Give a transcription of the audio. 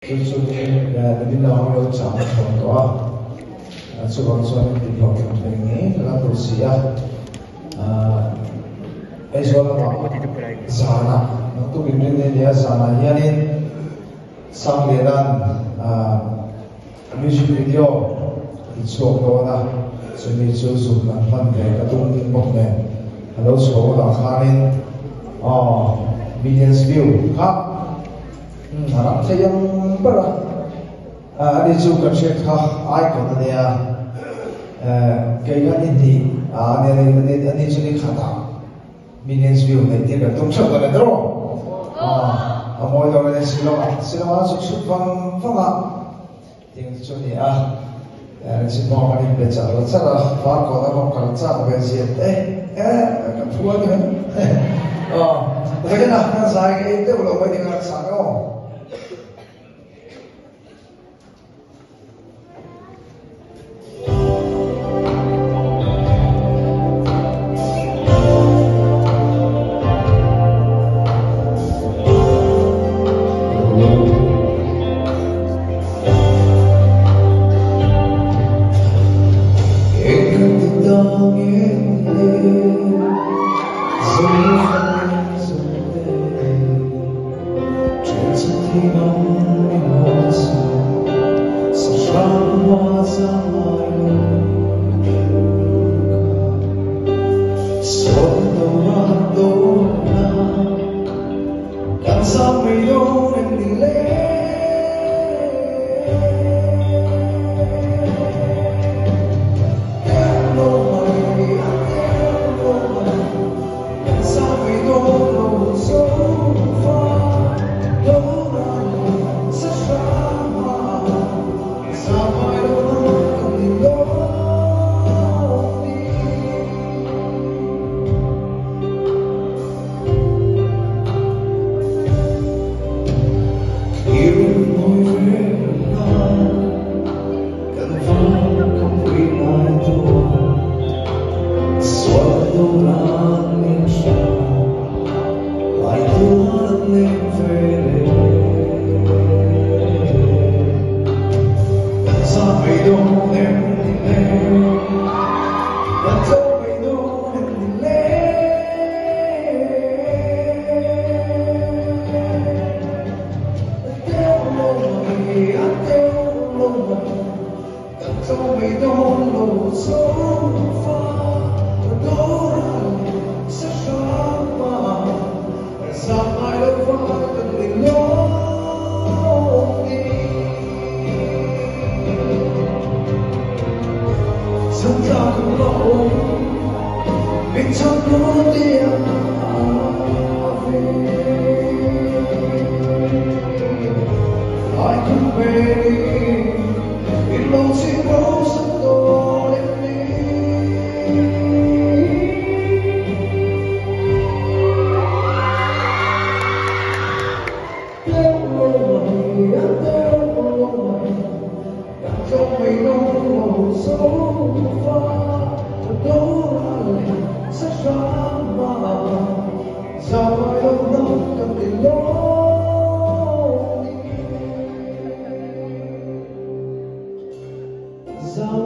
Chúng là đi nào lâu chẳng còn có số còn số thì học mình nghĩ là tôi sẽ ấy số là zana nó tôi biết đến đây zana hiện nay sang đến music video số đó là số này số dùng là phần để các tung bốc này hello số là khá nên millions view khác harap sayang pala ani juga syekha icon dia kaya hindi ani juni khata millions view này thì là tung sắp tới đó mọi người này xin lỗi sụt văng văng ạ tiếng juni xin mong anh bây giờ là chắc là phát có nó không cần chắc về gì cầm thua đi thế nào nó sai cái tiêu lộ bây giờ sao đâu So